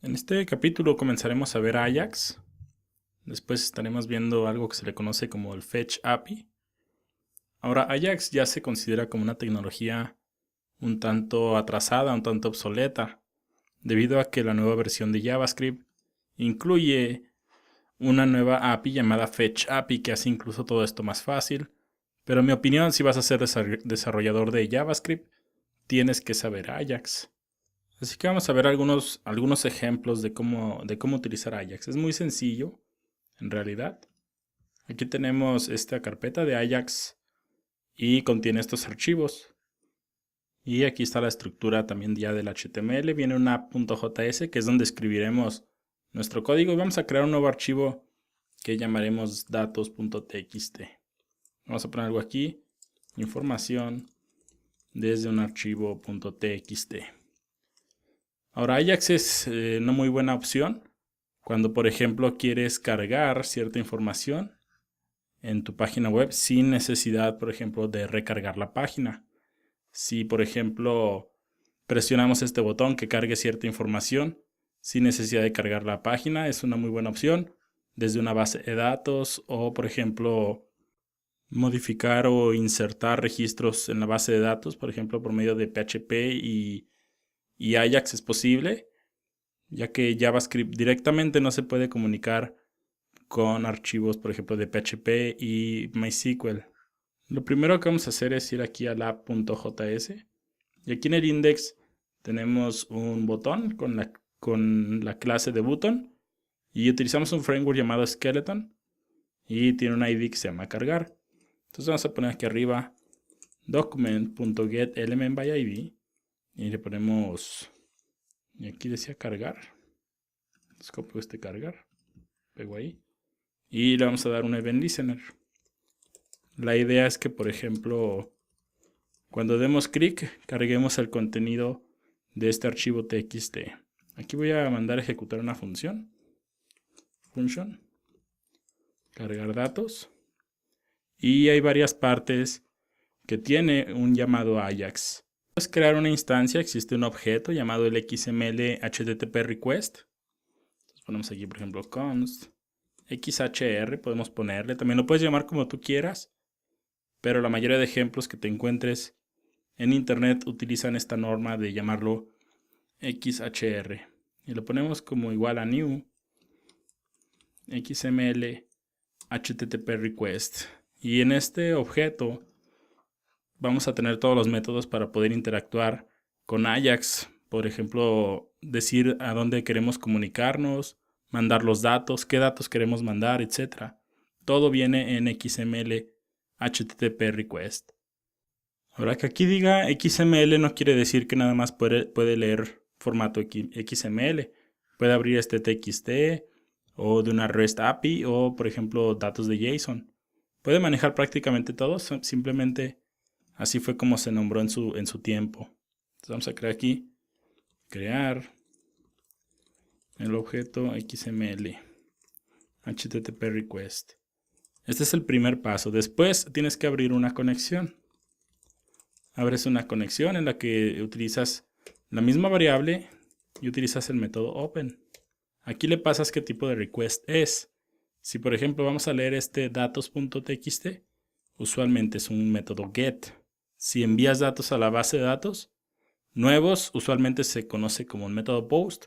En este capítulo comenzaremos a ver Ajax. Después estaremos viendo algo que se le conoce como el Fetch API. Ahora, Ajax ya se considera como una tecnología un tanto atrasada, un tanto obsoleta, debido a que la nueva versión de JavaScript incluye una nueva API llamada Fetch API que hace incluso todo esto más fácil. Pero en mi opinión, si vas a ser desarrollador de JavaScript, tienes que saber Ajax. Así que vamos a ver algunos ejemplos de cómo utilizar Ajax. Es muy sencillo, en realidad. Aquí tenemos esta carpeta de Ajax y contiene estos archivos. Y aquí está la estructura también ya del HTML. Viene una app.js que es donde escribiremos nuestro código. Y vamos a crear un nuevo archivo que llamaremos datos.txt. Vamos a poner algo aquí. Información desde un archivo .txt. Ahora, Ajax es una muy buena opción cuando, por ejemplo, quieres cargar cierta información en tu página web sin necesidad, por ejemplo, de recargar la página. Si, por ejemplo, presionamos este botón que cargue cierta información sin necesidad de cargar la página, es una muy buena opción desde una base de datos o, por ejemplo, modificar o insertar registros en la base de datos, por ejemplo, por medio de PHP y Ajax es posible, ya que JavaScript directamente no se puede comunicar con archivos, por ejemplo, de PHP y MySQL. Lo primero que vamos a hacer es ir aquí a la app.js y aquí en el index tenemos un botón con la clase de button y utilizamos un framework llamado Skeleton y tiene una ID que se llama cargar. Entonces vamos a poner aquí arriba document.getElementById y le ponemos, y aquí decía cargar, entonces copio este cargar, pego ahí y le vamos a dar un event listener. La idea es que, por ejemplo, cuando demos clic carguemos el contenido de este archivo txt. Aquí voy a mandar a ejecutar una función, cargar datos, y hay varias partes que tiene un llamado Ajax. Puedes crear una instancia, existe un objeto llamado el XML HTTP request. Entonces ponemos aquí, por ejemplo, const XHR, podemos ponerle, también lo puedes llamar como tú quieras, pero la mayoría de ejemplos que te encuentres en internet utilizan esta norma de llamarlo XHR. Y lo ponemos como igual a new XML HTTP request. Y en este objeto vamos a tener todos los métodos para poder interactuar con Ajax. Por ejemplo, decir a dónde queremos comunicarnos, mandar los datos, qué datos queremos mandar, etc. Todo viene en XML HTTP request. Ahora que aquí diga XML no quiere decir que nada más puede leer formato XML. Puede abrir este TXT o de una REST API o, por ejemplo, datos de JSON. Puede manejar prácticamente todo, simplemente así fue como se nombró en su tiempo. Entonces vamos a crear aquí, crear el objeto XML HTTP request. Este es el primer paso. Después tienes que abrir una conexión. Abres una conexión en la que utilizas la misma variable y utilizas el método open. Aquí le pasas qué tipo de request es. Si por ejemplo vamos a leer este datos.txt, usualmente es un método get. Si envías datos a la base de datos nuevos, usualmente se conoce como un método post.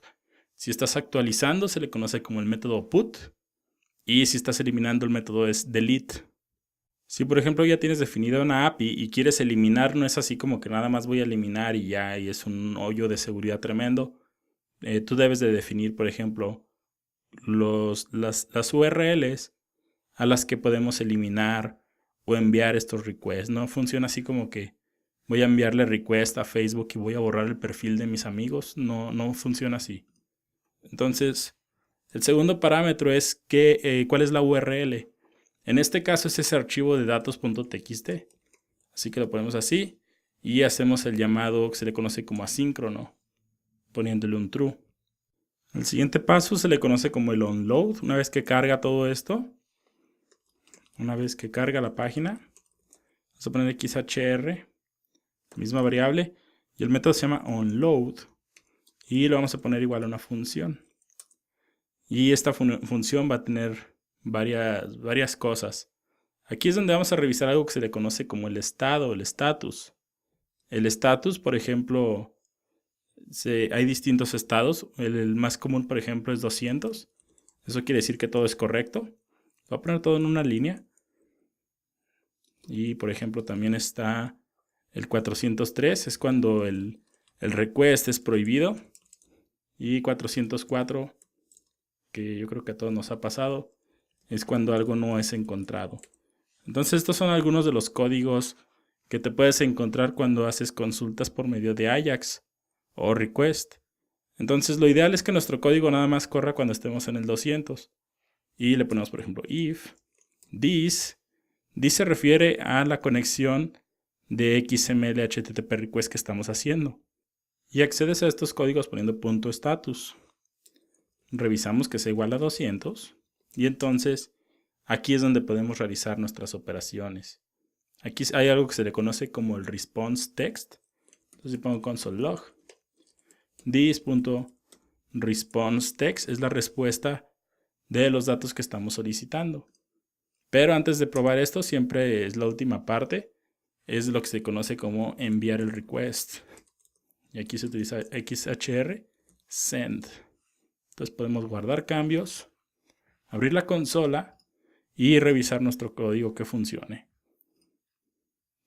Si estás actualizando, se le conoce como el método put. Y si estás eliminando, el método es delete. Si por ejemplo ya tienes definida una API y quieres eliminar, no es así como que nada más voy a eliminar y ya, y es un hoyo de seguridad tremendo. Tú debes de definir, por ejemplo, las URLs a las que podemos eliminar o enviar estos requests. No funciona así como que voy a enviarle request a Facebook y voy a borrar el perfil de mis amigos. No funciona así. Entonces, el segundo parámetro es cuál es la URL. En este caso es ese archivo de datos.txt. Así que lo ponemos así y hacemos el llamado que se le conoce como asíncrono, poniéndole un true. El siguiente paso se le conoce como el onload. Una vez que carga todo esto, una vez que carga la página, vamos a poner XHR, misma variable, y el método se llama onload y lo vamos a poner igual a una función. Y esta función va a tener varias cosas. Aquí es donde vamos a revisar algo que se le conoce como el estado, el status. El status, por ejemplo, hay distintos estados. El más común, por ejemplo, es 200. Eso quiere decir que todo es correcto. Voy a poner todo en una línea. Y, por ejemplo, también está el 403. Es cuando el request es prohibido. Y 404, que yo creo que a todos nos ha pasado, es cuando algo no es encontrado. Entonces estos son algunos de los códigos que te puedes encontrar cuando haces consultas por medio de Ajax o request. Entonces lo ideal es que nuestro código nada más corra cuando estemos en el 200. Y le ponemos, por ejemplo, if this. This se refiere a la conexión de XML HTTP request que estamos haciendo. Y accedes a estos códigos poniendo punto status. Revisamos que sea igual a 200. Y entonces aquí es donde podemos realizar nuestras operaciones. Aquí hay algo que se le conoce como el response text. Entonces si pongo console log, this.response text es la respuesta de los datos que estamos solicitando. Pero antes de probar esto, siempre es la última parte. Es lo que se conoce como enviar el request. Y aquí se utiliza XHR send. Entonces podemos guardar cambios, abrir la consola y revisar nuestro código que funcione.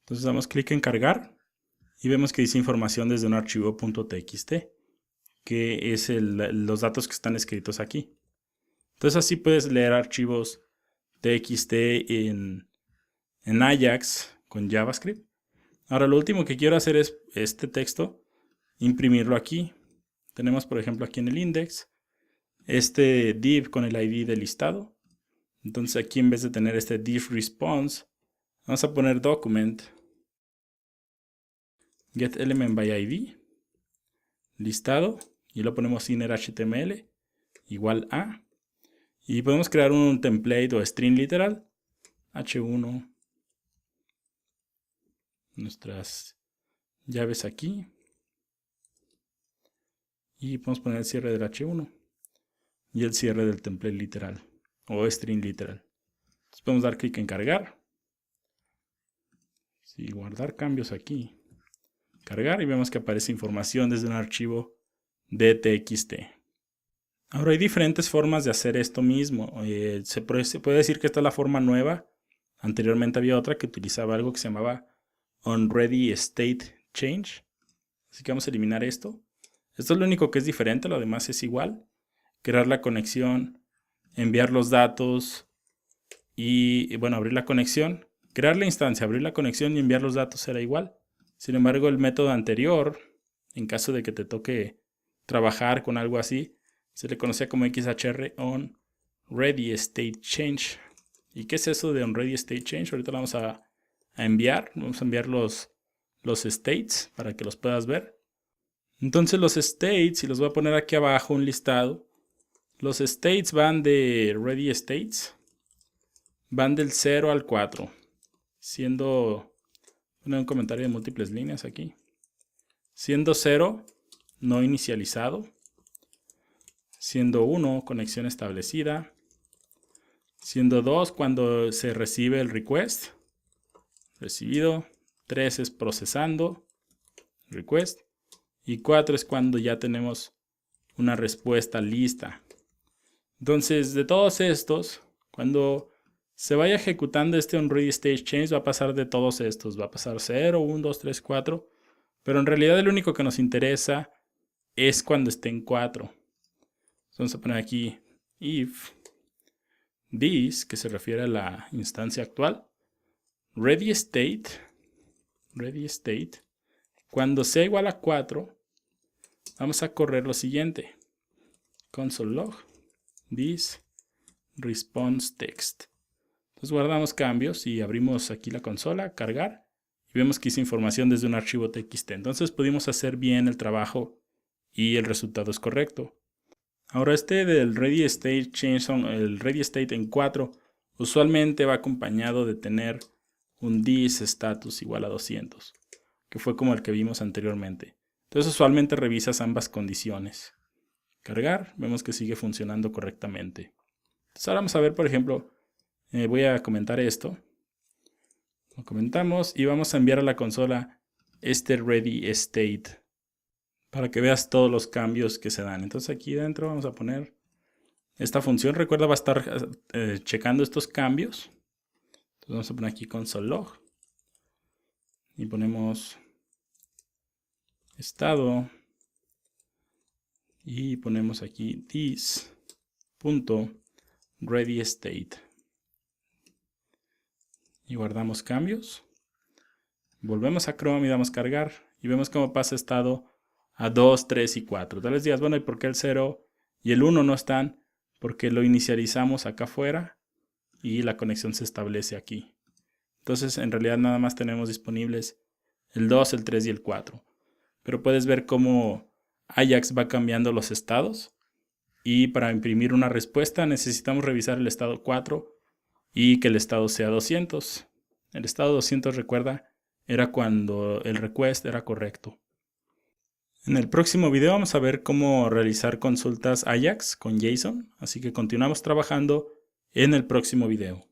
Entonces damos clic en cargar y vemos que dice información desde un archivo .txt, que es los datos que están escritos aquí. Entonces así puedes leer archivos txt en Ajax con JavaScript. Ahora lo último que quiero hacer es este texto, imprimirlo aquí. Tenemos por ejemplo aquí en el index este div con el ID del listado. Entonces aquí en vez de tener este div response, vamos a poner document get element by ID listado y lo ponemos inner HTML igual a, y podemos crear un template o string literal h1, nuestras llaves aquí, y podemos poner el cierre del h1 y el cierre del template literal o string literal. Entonces podemos dar clic en cargar, guardar cambios aquí, cargar, y vemos que aparece información desde un archivo de txt. Ahora hay diferentes formas de hacer esto mismo. Se puede decir que esta es la forma nueva. Anteriormente había otra que utilizaba algo que se llamaba onReadyStateChange. Así que vamos a eliminar esto. Esto es lo único que es diferente, lo demás es igual. Crear la conexión, enviar los datos y, bueno, abrir la conexión. Crear la instancia, abrir la conexión y enviar los datos será igual. Sin embargo, el método anterior, en caso de que te toque trabajar con algo así, se le conocía como XHR onReadyStateChange. ¿Y qué es eso de onReadyStateChange? Ahorita lo vamos a enviar. Vamos a enviar los states para que los puedas ver. Entonces los states, y los voy a poner aquí abajo un listado. Los states van de ready states, van del 0 al 4, siendo, poner un comentario de múltiples líneas aquí, siendo 0 no inicializado, siendo 1 conexión establecida, siendo 2 cuando se recibe el request, recibido, 3 es procesando, request, y 4 es cuando ya tenemos una respuesta lista. Entonces, de todos estos, cuando se vaya ejecutando este onReadyStateChange, va a pasar de todos estos. Va a pasar 0, 1, 2, 3, 4. Pero en realidad el único que nos interesa es cuando esté en 4. Vamos a poner aquí if this, que se refiere a la instancia actual, readyState, cuando sea igual a 4, vamos a correr lo siguiente. Console log this response text. Entonces guardamos cambios y abrimos aquí la consola, cargar, y vemos que hice información desde un archivo txt. Entonces pudimos hacer bien el trabajo y el resultado es correcto. Ahora este del readyStateChange, el readyState en 4, usualmente va acompañado de tener un this status igual a 200, que fue como el que vimos anteriormente. Entonces usualmente revisas ambas condiciones. cargar. Vemos que sigue funcionando correctamente. Entonces ahora vamos a ver, por ejemplo, voy a comentar esto. Lo comentamos y vamos a enviar a la consola este ready state para que veas todos los cambios que se dan. Entonces aquí dentro vamos a poner esta función. Recuerda, va a estar checando estos cambios. Entonces vamos a poner aquí console log y ponemos estado y ponemos aquí this.readyState y guardamos cambios. Volvemos a Chrome y damos cargar y vemos cómo pasa estado a 2, 3 y 4. Tal vez digas, bueno, ¿y por qué el 0 y el 1 no están? Porque lo inicializamos acá afuera y la conexión se establece aquí. Entonces en realidad nada más tenemos disponibles el 2, el 3 y el 4. Pero puedes ver cómo Ajax va cambiando los estados. Y para imprimir una respuesta necesitamos revisar el estado 4 y que el estado sea 200. El estado 200, recuerda, era cuando el request era correcto. En el próximo video vamos a ver cómo realizar consultas Ajax con JSON. Así que continuamos trabajando en el próximo video.